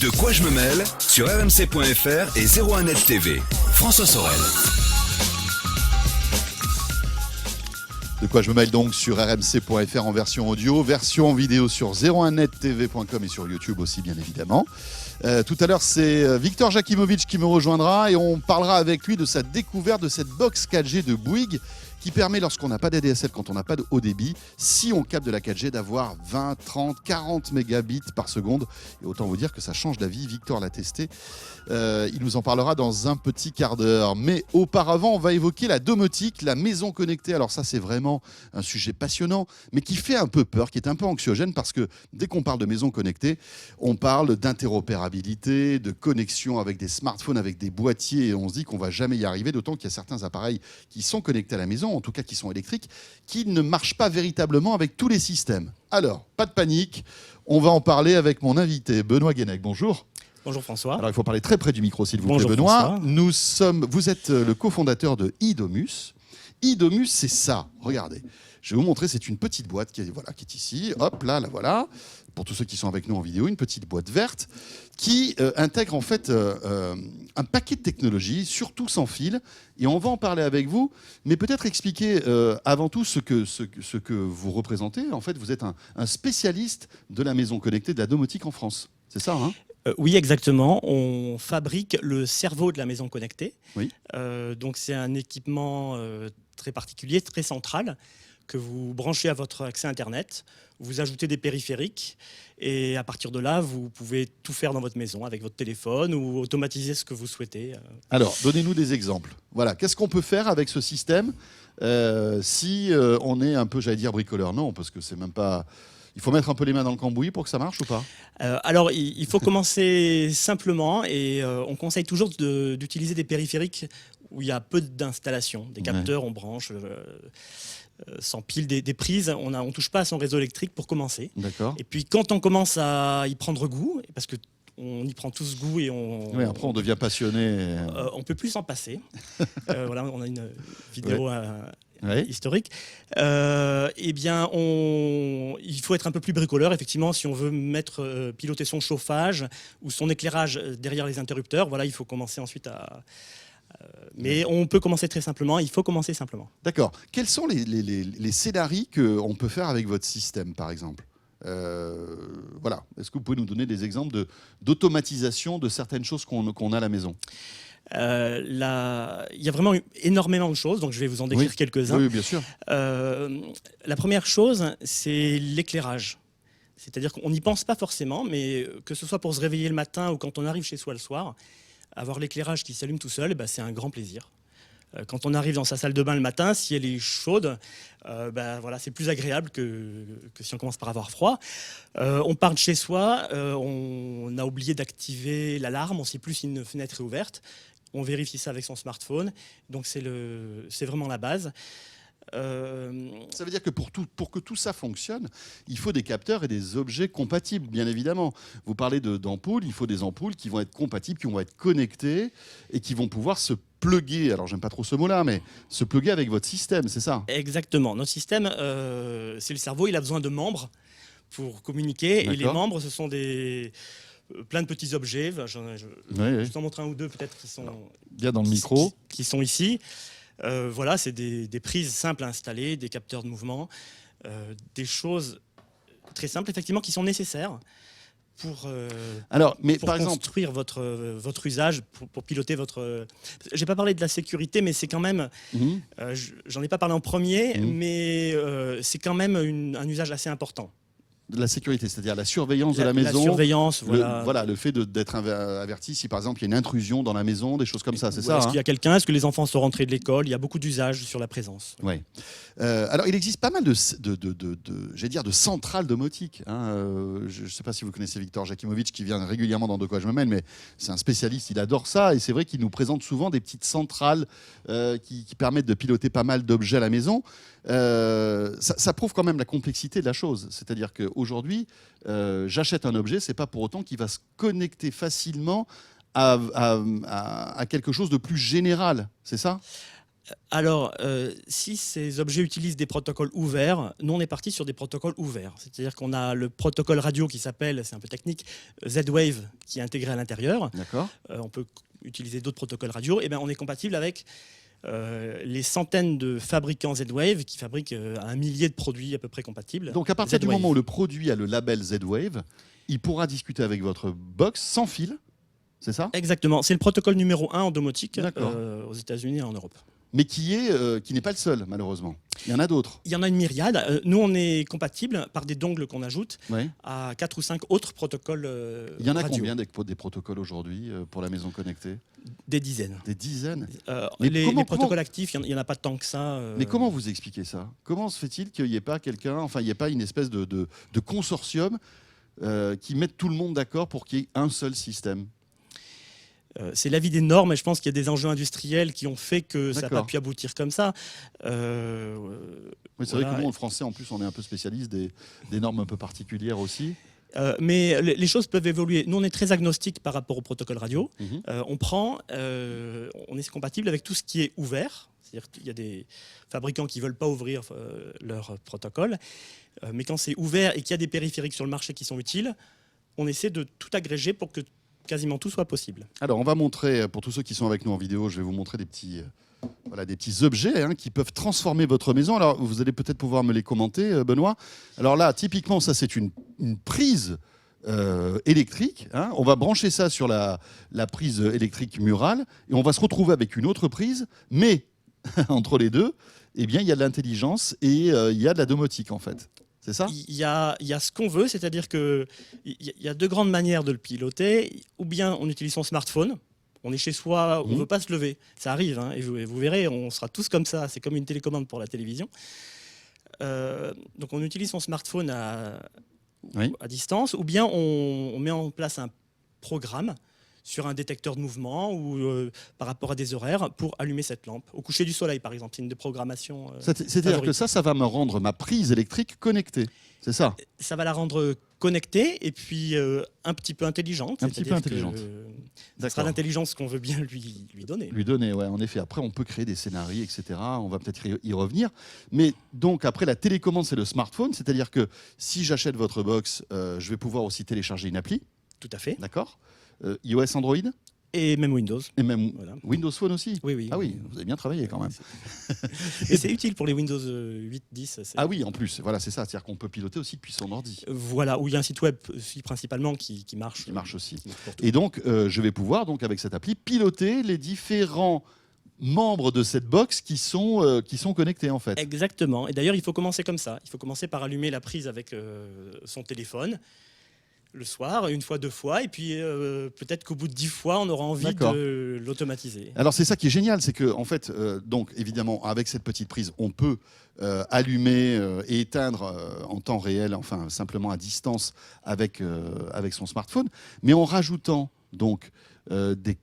De quoi je me mêle sur rmc.fr et 01net TV. François Sorel. De quoi je me mêle donc sur rmc.fr en version audio, version vidéo sur 01nettv.com et sur YouTube aussi bien évidemment. Tout à l'heure c'est Victor Jakimovic qui me rejoindra et on parlera avec lui de sa découverte de cette box 4G de Bouygues qui permet, lorsqu'on n'a pas d'ADSL, quand on n'a pas de haut débit, si on capte de la 4G, d'avoir 20, 30, 40 mégabits par seconde. Et autant vous dire que ça change la vie. Victor l'a testé. Il nous en parlera dans un petit quart d'heure. Mais auparavant, on va évoquer la domotique, la maison connectée. Alors ça, c'est vraiment un sujet passionnant, mais qui fait un peu peur, qui est un peu anxiogène, parce que dès qu'on parle de maison connectée, on parle d'interopérabilité, de connexion avec des smartphones, avec des boîtiers, et on se dit qu'on ne va jamais y arriver, d'autant qu'il y a certains appareils qui sont connectés à la maison, en tout cas qui sont électriques, qui ne marchent pas véritablement avec tous les systèmes. Alors, pas de panique, on va en parler avec mon invité, Benoît Guénec. Bonjour. Bonjour François. Alors, il faut parler très près du micro, s'il vous plaît, Bonjour Benoît. François. Vous êtes le cofondateur de iDomus. iDomus, c'est ça. Regardez. Je vais vous montrer, c'est une petite boîte qui est ici. Hop, là, voilà. Pour tous ceux qui sont avec nous en vidéo, une petite boîte verte qui intègre en fait un paquet de technologies, surtout sans fil. Et on va en parler avec vous, mais peut-être expliquer avant tout ce que vous représentez. En fait, vous êtes un spécialiste de la maison connectée, de la domotique en France. C'est ça, hein ? Oui, exactement. On fabrique le cerveau de la maison connectée. Oui. Donc c'est un équipement très particulier, très central, que vous branchez à votre accès Internet, vous ajoutez des périphériques et à partir de là, vous pouvez tout faire dans votre maison avec votre téléphone ou automatiser ce que vous souhaitez. Alors, donnez-nous des exemples. Voilà, qu'est-ce qu'on peut faire avec ce système si on est un peu, j'allais dire bricoleur? Non, parce que c'est même pas... Il faut mettre un peu les mains dans le cambouis pour que ça marche ou pas? Alors, il faut commencer simplement et on conseille toujours d'utiliser des périphériques où il y a peu d'installation. Des capteurs, on branche... sans pile des prises, on ne touche pas à son réseau électrique pour commencer. D'accord. Et puis quand on commence à y prendre goût, parce qu'on y prend tous goût et oui, après on devient passionné. On ne peut plus s'en passer. Voilà, on a une vidéo Ouais. historique. Eh bien, il faut être un peu plus bricoleur, effectivement, si on veut piloter son chauffage ou son éclairage derrière les interrupteurs. Voilà, il faut commencer ensuite à... mais on peut commencer très simplement, il faut commencer simplement. D'accord. Quels sont les scénarios qu'on peut faire avec votre système, par exemple? Voilà. Est-ce que vous pouvez nous donner des exemples d'automatisation de certaines choses qu'on a à la maison? Il y a vraiment énormément de choses, donc je vais vous en décrire quelques-uns. Oui, bien sûr. La première chose, c'est l'éclairage. C'est-à-dire qu'on n'y pense pas forcément, mais que ce soit pour se réveiller le matin ou quand on arrive chez soi le soir, avoir l'éclairage qui s'allume tout seul, c'est un grand plaisir. Quand on arrive dans sa salle de bain le matin, si elle est chaude, voilà, c'est plus agréable que si on commence par avoir froid. On part de chez soi, on a oublié d'activer l'alarme, on ne sait plus si une fenêtre est ouverte. On vérifie ça avec son smartphone. Donc c'est vraiment la base. Ça veut dire que pour que tout ça fonctionne, il faut des capteurs et des objets compatibles, bien évidemment. Vous parlez d'ampoules, il faut des ampoules qui vont être compatibles, qui vont être connectées et qui vont pouvoir se plugger. Alors, j'aime pas trop ce mot-là, mais se plugger avec votre système, c'est ça? Exactement. Notre système, c'est le cerveau, il a besoin de membres pour communiquer. D'accord. Et les membres, ce sont plein de petits objets. Je vais t'en montrer un ou deux peut-être qui sont... Bien dans le micro. Qui sont ici. Voilà, c'est des prises simples à installer, des capteurs de mouvement, des choses très simples, effectivement, qui sont nécessaires pour construire votre usage, pour piloter votre... J'ai pas parlé de la sécurité, mais c'est quand même... j'en ai pas parlé en premier, mais c'est quand même un usage assez important. De la sécurité, c'est-à-dire la surveillance de la maison. La surveillance, voilà. Le fait d'être averti si, par exemple, il y a une intrusion dans la maison, des choses comme ça, c'est ça? Est-ce qu'il y a quelqu'un? Est-ce que les enfants sont rentrés de l'école? Il y a beaucoup d'usages sur la présence. Oui. Alors, il existe pas mal de centrales domotiques. Je ne sais pas si vous connaissez Victor Jakimovic, qui vient régulièrement dans De quoi je me mêle, mais c'est un spécialiste, il adore ça. Et c'est vrai qu'il nous présente souvent des petites centrales qui permettent de piloter pas mal d'objets à la maison. Ça prouve quand même la complexité de la chose. C'est-à-dire qu'aujourd'hui, j'achète un objet, c'est pas pour autant qu'il va se connecter facilement à quelque chose de plus général. C'est ça? Alors, si ces objets utilisent des protocoles ouverts, nous on est parti sur des protocoles ouverts. C'est-à-dire qu'on a le protocole radio qui s'appelle, c'est un peu technique, Z-Wave qui est intégré à l'intérieur. D'accord. On peut utiliser d'autres protocoles radio. Et bien, on est compatible avec les centaines de fabricants Z-Wave qui fabriquent un millier de produits à peu près compatibles. Donc à partir du Z-Wave. moment où le produit a le label Z-Wave, il pourra discuter avec votre box sans fil, c'est ça? Exactement. C'est le protocole numéro 1 en domotique D'accord. aux États-Unis et en Europe. Mais qui n'est pas le seul, malheureusement. Il y en a d'autres. Il y en a une myriade. Nous, on est compatible par des dongles qu'on ajoute Ouais. à 4 ou 5 autres protocoles Il y en a radio. combien des protocoles aujourd'hui pour la maison connectée? Des dizaines. Des dizaines. Les, comment- les protocoles actifs, il n'y en a pas tant que ça. Mais comment vous expliquez ça? Comment se fait-il qu'il n'y ait pas il n'y ait pas une espèce de consortium qui mette tout le monde d'accord pour qu'il y ait un seul système? C'est l'avis des normes et je pense qu'il y a des enjeux industriels qui ont fait que ça n'a D'accord. pas pu aboutir comme ça. Oui, c'est Voilà. vrai que nous, le français, en plus, on est un peu spécialiste des normes un peu particulières aussi. Mais les choses peuvent évoluer. Nous, on est très agnostique par rapport au protocole radio. Mhm. On est compatible avec tout ce qui est ouvert. C'est-à-dire qu'il y a des fabricants qui ne veulent pas ouvrir leur protocole. Mais quand c'est ouvert et qu'il y a des périphériques sur le marché qui sont utiles, on essaie de tout agréger pour que quasiment tout soit possible. Alors, on va montrer, pour tous ceux qui sont avec nous en vidéo, je vais vous montrer des petits objets qui peuvent transformer votre maison. Alors, vous allez peut-être pouvoir me les commenter, Benoît. Alors là, typiquement, ça, c'est une prise électrique. On va brancher ça sur la prise électrique murale et on va se retrouver avec une autre prise, mais entre les deux, eh bien, il y a de l'intelligence et il y a de la domotique, en fait. C'est ça? Il y a ce qu'on veut, c'est-à-dire qu'il y a deux grandes manières de le piloter. Ou bien on utilise son smartphone, on est chez soi, on ne veut pas se lever. Ça arrive, et vous verrez, on sera tous comme ça. C'est comme une télécommande pour la télévision. Donc on utilise son smartphone à distance, ou bien on met en place un programme sur un détecteur de mouvement ou par rapport à des horaires pour allumer cette lampe. Au coucher du soleil, par exemple, c'est une des programmations. C'est-à-dire que ça va me rendre ma prise électrique connectée. C'est ça? Ça va la rendre connectée et puis un petit peu intelligente. Un petit peu intelligente. Ça D'accord. sera l'intelligence qu'on veut bien lui donner. Lui donner, ouais, en effet. Après, on peut créer des scénarios, etc. On va peut-être y revenir. Mais donc, après, la télécommande, c'est le smartphone. C'est-à-dire que si j'achète votre box, je vais pouvoir aussi télécharger une appli. Tout à fait. D'accord? iOS, Android? Et même Windows. Et même Voilà. Windows Phone aussi? Oui. Ah oui, vous avez bien travaillé quand même. Et c'est utile pour les Windows 8, 10. Ah oui, en plus, voilà, c'est ça. C'est-à-dire qu'on peut piloter aussi depuis son ordi. Voilà, où il y a un site web aussi, principalement qui marche. Qui marche aussi. Qui marche pour tout. Et donc, je vais pouvoir, donc, avec cette appli, piloter les différents membres de cette box qui sont connectés, en fait. Exactement. Et d'ailleurs, il faut commencer comme ça. Il faut commencer par allumer la prise avec son téléphone le soir, une fois, deux fois, et puis peut-être qu'au bout de 10 fois, on aura envie D'accord. de l'automatiser. Alors c'est ça qui est génial, c'est que en fait, donc évidemment avec cette petite prise, on peut allumer et éteindre en temps réel, enfin simplement à distance avec son smartphone, mais en rajoutant donc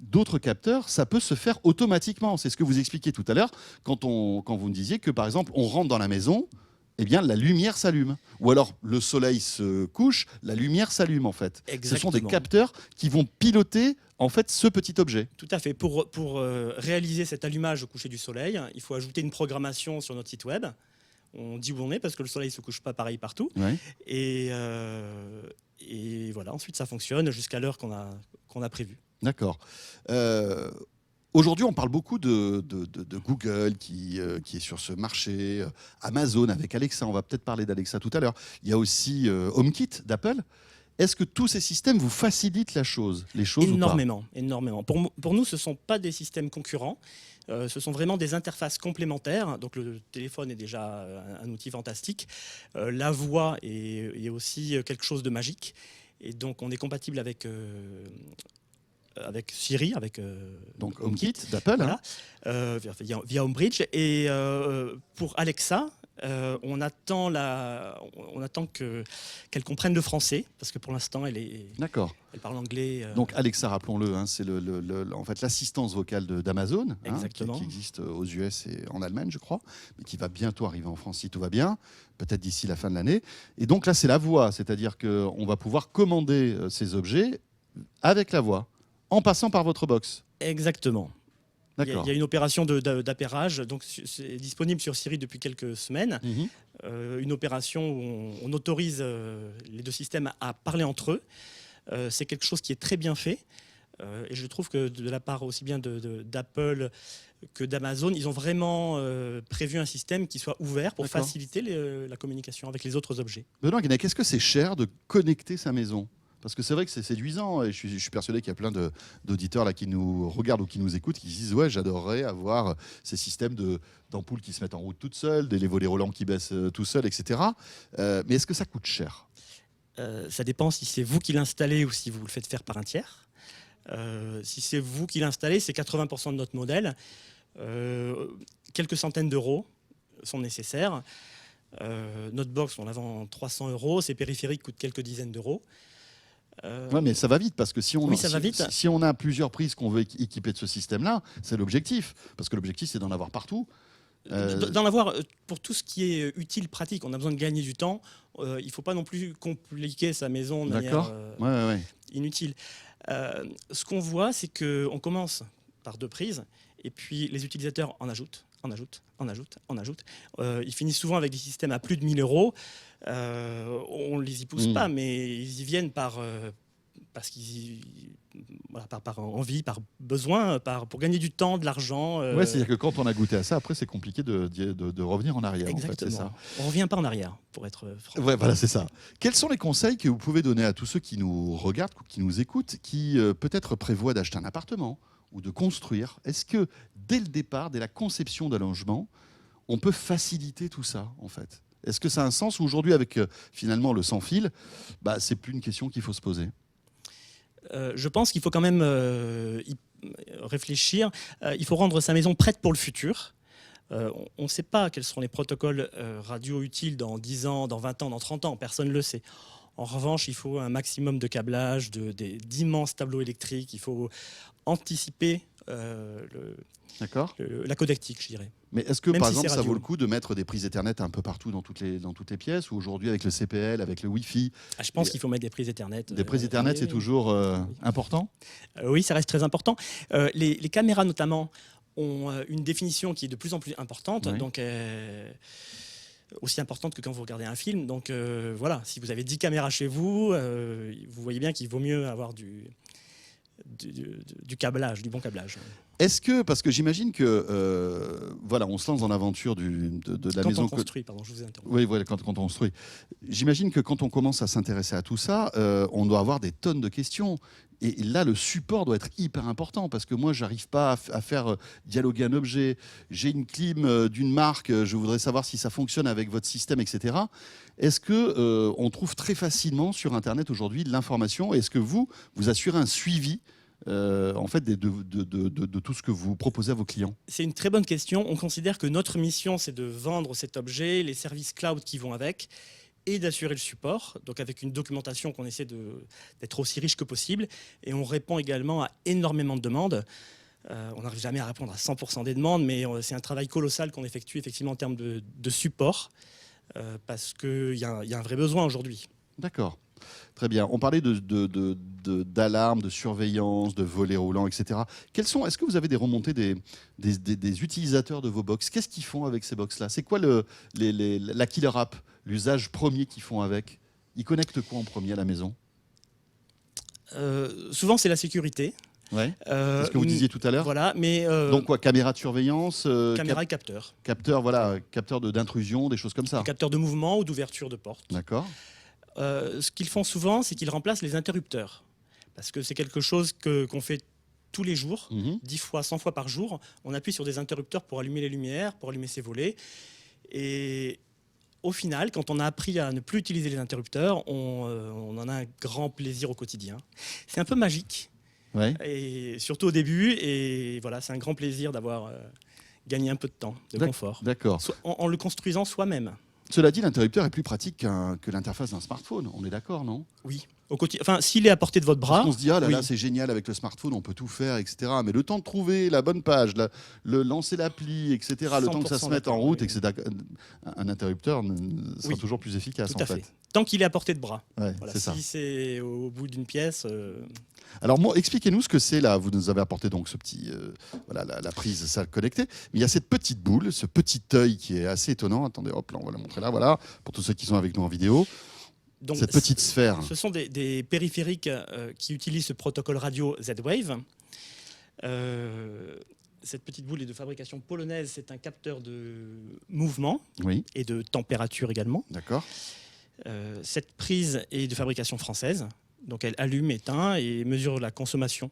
d'autres capteurs, ça peut se faire automatiquement. C'est ce que vous expliquiez tout à l'heure quand vous me disiez que par exemple on rentre dans la maison. Eh bien, la lumière s'allume. Ou alors, le soleil se couche, la lumière s'allume, en fait. Exactement. Ce sont des capteurs qui vont piloter, en fait, ce petit objet. Tout à fait. Pour réaliser cet allumage au coucher du soleil, il faut ajouter une programmation sur notre site web. On dit où on est parce que le soleil ne se couche pas pareil partout. Ouais. Et voilà, ensuite ça fonctionne jusqu'à l'heure qu'on a prévue. D'accord. Aujourd'hui, on parle beaucoup de Google qui est sur ce marché, Amazon avec Alexa. On va peut-être parler d'Alexa tout à l'heure. Il y a aussi HomeKit d'Apple. Est-ce que tous ces systèmes vous facilitent les choses Énormément. Pour nous, ce ne sont pas des systèmes concurrents. Ce sont vraiment des interfaces complémentaires. Donc le téléphone est déjà un outil fantastique. La voix est aussi quelque chose de magique. Et donc on est compatible avec Siri, donc HomeKit d'Apple. Voilà, via Homebridge. Et pour Alexa, on attend qu'elle comprenne le français, parce que pour l'instant, elle parle anglais. Donc Alexa, rappelons-le, c'est en fait l'assistance vocale d'Amazon, qui existe aux US et en Allemagne, je crois, mais qui va bientôt arriver en France si tout va bien, peut-être d'ici la fin de l'année. Et donc là, c'est la voix, c'est-à-dire qu'on va pouvoir commander ces objets avec la voix, en passant par votre box. Exactement. D'accord. y a une opération d'appairage, donc c'est disponible sur Siri depuis quelques semaines. Mhm. Une opération où on autorise les deux systèmes à parler entre eux. C'est quelque chose qui est très bien fait. Et je trouve que de la part aussi bien d'Apple que d'Amazon, ils ont vraiment prévu un système qui soit ouvert pour D'accord. faciliter la communication avec les autres objets. Benoît Guénec, est-ce que c'est cher de connecter sa maison ? Parce que c'est vrai que c'est séduisant et je suis persuadé qu'il y a plein d'auditeurs là qui nous regardent ou qui nous écoutent qui se disent ouais, j'adorerais avoir ces systèmes d'ampoules qui se mettent en route toutes seules, des volets roulants qui baissent tout seuls, etc. Mais est-ce que ça coûte cher ? Ça dépend si c'est vous qui l'installez ou si vous le faites faire par un tiers. Si c'est vous qui l'installez, c'est 80% de notre modèle. Quelques centaines d'euros sont nécessaires. Notre box, on la vend 300 €. Ces périphériques coûtent quelques dizaines d'euros. Ouais, mais ça va vite parce que si on, Oui, ça va vite. si on a plusieurs prises qu'on veut équiper de ce système-là, c'est l'objectif. Parce que l'objectif, c'est d'en avoir partout. D'en avoir pour tout ce qui est utile, pratique. On a besoin de gagner du temps. Il ne faut pas non plus compliquer sa maison de D'accord. manière Ouais. inutile. Ce qu'on voit, c'est qu'on commence par 2 prises et puis les utilisateurs en ajoutent. Ils finissent souvent avec des systèmes à plus de 1 000 €. On ne les y pousse pas, mais ils y viennent parce par envie, par besoin, pour gagner du temps, de l'argent. Ouais, c'est-à-dire que quand on a goûté à ça, après, c'est compliqué de revenir en arrière. Exactement. En fait, c'est ça. On ne revient pas en arrière, pour être franc. Ouais, voilà, c'est ça. Quels sont les conseils que vous pouvez donner à tous ceux qui nous regardent, qui nous écoutent, qui peut-être prévoient d'acheter un appartement ou de construire ? Est-ce que dès le départ, dès la conception d'un logement, on peut faciliter tout ça, en fait ? Est-ce que ça a un sens ou aujourd'hui, avec finalement le sans-fil, c'est plus une question qu'il faut se poser ? Je pense qu'il faut quand même y réfléchir. Il faut rendre sa maison prête pour le futur. On ne sait pas quels seront les protocoles radio utiles dans 10 ans, dans 20 ans, dans 30 ans. Personne ne le sait. En revanche, il faut un maximum de câblage, d'immenses tableaux électriques. Il faut anticiper la codectique, je dirais. Mais est-ce que, Même par si exemple, c'est ça radio. vaut le coup de mettre des prises Ethernet un peu partout dans toutes les pièces ou aujourd'hui, avec le CPL, avec le Wi-Fi, Je pense qu'il faut mettre des prises Ethernet. des prises Ethernet, c'est toujours important ? Oui, ça reste très important. Les caméras, notamment, ont une définition qui est de plus en plus importante. Oui. Donc, aussi importante que quand vous regardez un film. Donc voilà, si vous avez 10 caméras chez vous, vous voyez bien qu'il vaut mieux avoir du câblage, du bon câblage. Est-ce que, parce que j'imagine que, on se lance dans l'aventure de la Quand maison. on construit, pardon, je vous ai interrompu. Oui, voilà, quand on construit. J'imagine que quand on commence à s'intéresser à tout ça, on doit avoir des tonnes de questions. Et là, le support doit être hyper important parce que moi, j'arrive pas à faire dialoguer un objet. J'ai une clim d'une marque, je voudrais savoir si ça fonctionne avec votre système, etc. Est-ce que on trouve très facilement sur Internet aujourd'hui de l'information ? Est-ce que vous assurez un suivi en fait de tout ce que vous proposez à vos clients ? C'est une très bonne question. On considère que notre mission, c'est de vendre cet objet, les services cloud qui vont avec, et d'assurer le support, donc avec une documentation qu'on essaie d'être aussi riche que possible. Et on répond également à énormément de demandes. On n'arrive jamais à répondre à 100% des demandes, mais c'est un travail colossal qu'on effectue effectivement en termes de support, parce qu'il y a un vrai besoin aujourd'hui. D'accord. Très bien. On parlait d'alarmes, de surveillance, de volets roulants, etc. Est-ce que vous avez des remontées des utilisateurs de vos box ? Qu'est-ce qu'ils font avec ces box-là ? C'est quoi la killer app, l'usage premier qu'ils font avec ? Ils connectent quoi en premier à la maison ? Souvent, c'est la sécurité. Ouais. C'est ce que vous disiez tout à l'heure. Voilà, mais donc quoi, caméra de surveillance, caméra et capteur. Capteur d'intrusion, des choses comme ça. Capteur de mouvement ou d'ouverture de porte. D'accord. Ce qu'ils font souvent, c'est qu'ils remplacent les interrupteurs. Parce que c'est quelque chose qu'on fait tous les jours, 10 fois, 100 fois par jour. On appuie sur des interrupteurs pour allumer les lumières, pour allumer ses volets. Et au final, quand on a appris à ne plus utiliser les interrupteurs, on en a un grand plaisir au quotidien. C'est un peu magique, et surtout au début. Et voilà, c'est un grand plaisir d'avoir gagné un peu de temps, de confort. D'accord. En le construisant soi-même. Cela dit, l'interrupteur est plus pratique que l'interface d'un smartphone. On est d'accord, non ? Oui. Enfin, s'il est à portée de votre bras, On se dit, ah là là, oui. c'est génial avec le smartphone, on peut tout faire, etc. Mais le temps de trouver la bonne page, lancer l'appli, etc., le temps que ça se mette en 100% route, d'accord, etc., un interrupteur sera Oui, toujours plus efficace, tout en à fait. fait. Tant qu'il est à portée de bras. Ouais, Voilà, c'est ça. si c'est au bout d'une pièce, Alors, moi, expliquez-nous ce que c'est là. Vous nous avez apporté donc ce petit, la prise salle connectée. Mais il y a cette petite boule, ce petit œil qui est assez étonnant. Attendez, hop, là, on va la montrer là, voilà, pour tous ceux qui sont avec nous en vidéo. donc, Cette petite sphère. ce sont des périphériques qui utilisent ce protocole radio Z-Wave. Cette petite boule est de fabrication polonaise. C'est un capteur de mouvement Oui, et de température également. d'accord. Cette prise est de fabrication française. Donc elle allume, éteint et mesure la consommation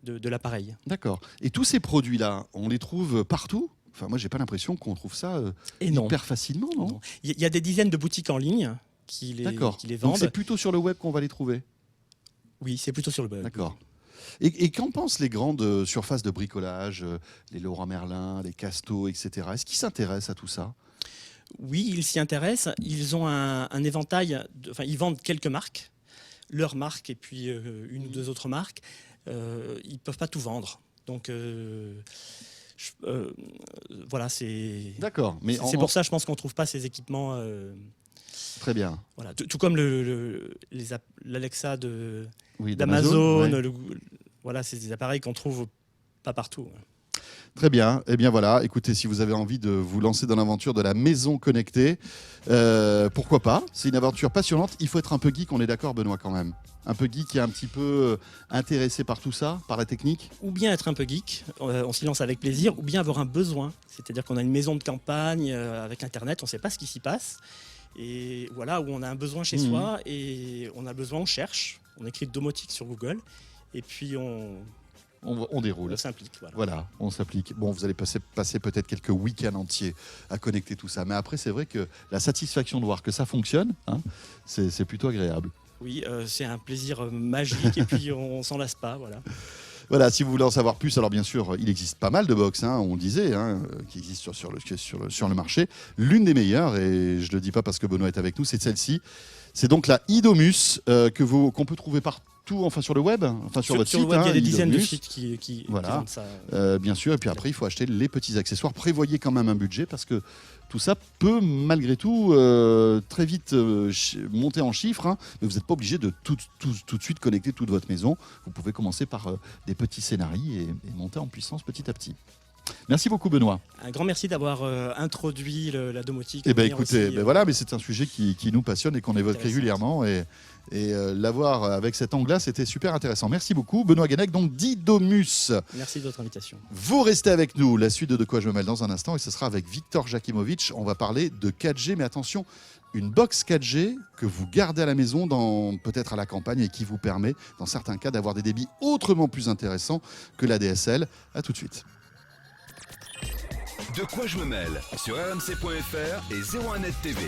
de l'appareil. D'accord. Et tous ces produits-là, on les trouve partout? Enfin, moi, j'ai pas l'impression qu'on trouve ça Et non. hyper facilement, non? Non. Il y a des dizaines de boutiques en ligne qui D'accord. les Donc vendent. c'est plutôt sur le web qu'on va les trouver. Oui, c'est plutôt sur le web. D'accord. Et qu'en pensent les grandes surfaces de bricolage, les Leroy Merlin, les Casto, etc. Est-ce qu'ils s'intéressent à tout ça? Oui, ils s'y intéressent. Ils ont un éventail. Enfin, ils vendent quelques marques, leur marque et puis une ou deux autres marques. Ils ne peuvent pas tout vendre. Donc voilà, c'est. D'accord. Mais C'est pour ça, je pense qu'on ne trouve pas ces équipements. Très bien. Voilà, tout comme l'Alexa Oui, d'Amazon. ouais. Voilà, c'est des appareils qu'on trouve pas partout. Très bien. Eh bien voilà, écoutez, si vous avez envie de vous lancer dans l'aventure de la maison connectée, pourquoi pas? C'est une aventure passionnante. Il faut être un peu geek, on est d'accord Benoît quand même? Un peu geek et un petit peu intéressé par tout ça, par la technique? Ou bien être un peu geek, on s'y lance avec plaisir, ou bien avoir un besoin. C'est-à-dire qu'on a une maison de campagne avec Internet, on ne sait pas ce qui s'y passe. Et voilà, où on a un besoin chez soi, et on a besoin, on cherche, on écrit domotique sur Google, et puis On déroule. on s'implique. Voilà. Voilà, on s'applique. Bon, vous allez passer peut-être quelques week-ends entiers à connecter tout ça. Mais après, c'est vrai que la satisfaction de voir que ça fonctionne, hein, c'est plutôt agréable. Oui, c'est un plaisir magique, et puis on s'en lasse pas. Voilà. Voilà, si vous voulez en savoir plus, alors bien sûr, il existe pas mal de box, hein, on disait, qui existent sur le marché. L'une des meilleures, et je ne le dis pas parce que Benoît est avec nous, c'est celle-ci. C'est donc la Idomus qu'on peut trouver partout, enfin sur le web, enfin sur votre le site. web, il y a des dizaines de Idomus. sites qui Voilà. vendent ça. Bien sûr, et puis après, il faut acheter les petits accessoires. Prévoyez quand même un budget parce que tout ça peut, malgré tout, très vite monter en chiffres. Hein, mais vous n'êtes pas obligé de tout de suite connecter toute votre maison. Vous pouvez commencer par des petits scénarios et monter en puissance petit à petit. Merci beaucoup, Benoît. Un grand merci d'avoir introduit la domotique. Eh ben, Venir écoutez, aussi, voilà, mais c'est un sujet qui nous passionne et qu'on évoque intéressant. régulièrement. Et l'avoir avec cet angle-là, c'était super intéressant. Merci beaucoup, Benoît Guenec, donc d'Idomus. Merci de votre invitation. Vous restez avec nous. La suite de quoi je me mêle dans un instant, et ce sera avec Victor Jakimovic. On va parler de 4G, mais attention, une box 4G que vous gardez à la maison, peut-être à la campagne, et qui vous permet, dans certains cas, d'avoir des débits autrement plus intéressants que la DSL. À tout de suite. De quoi je me mêle sur rmc.fr et 01net TV.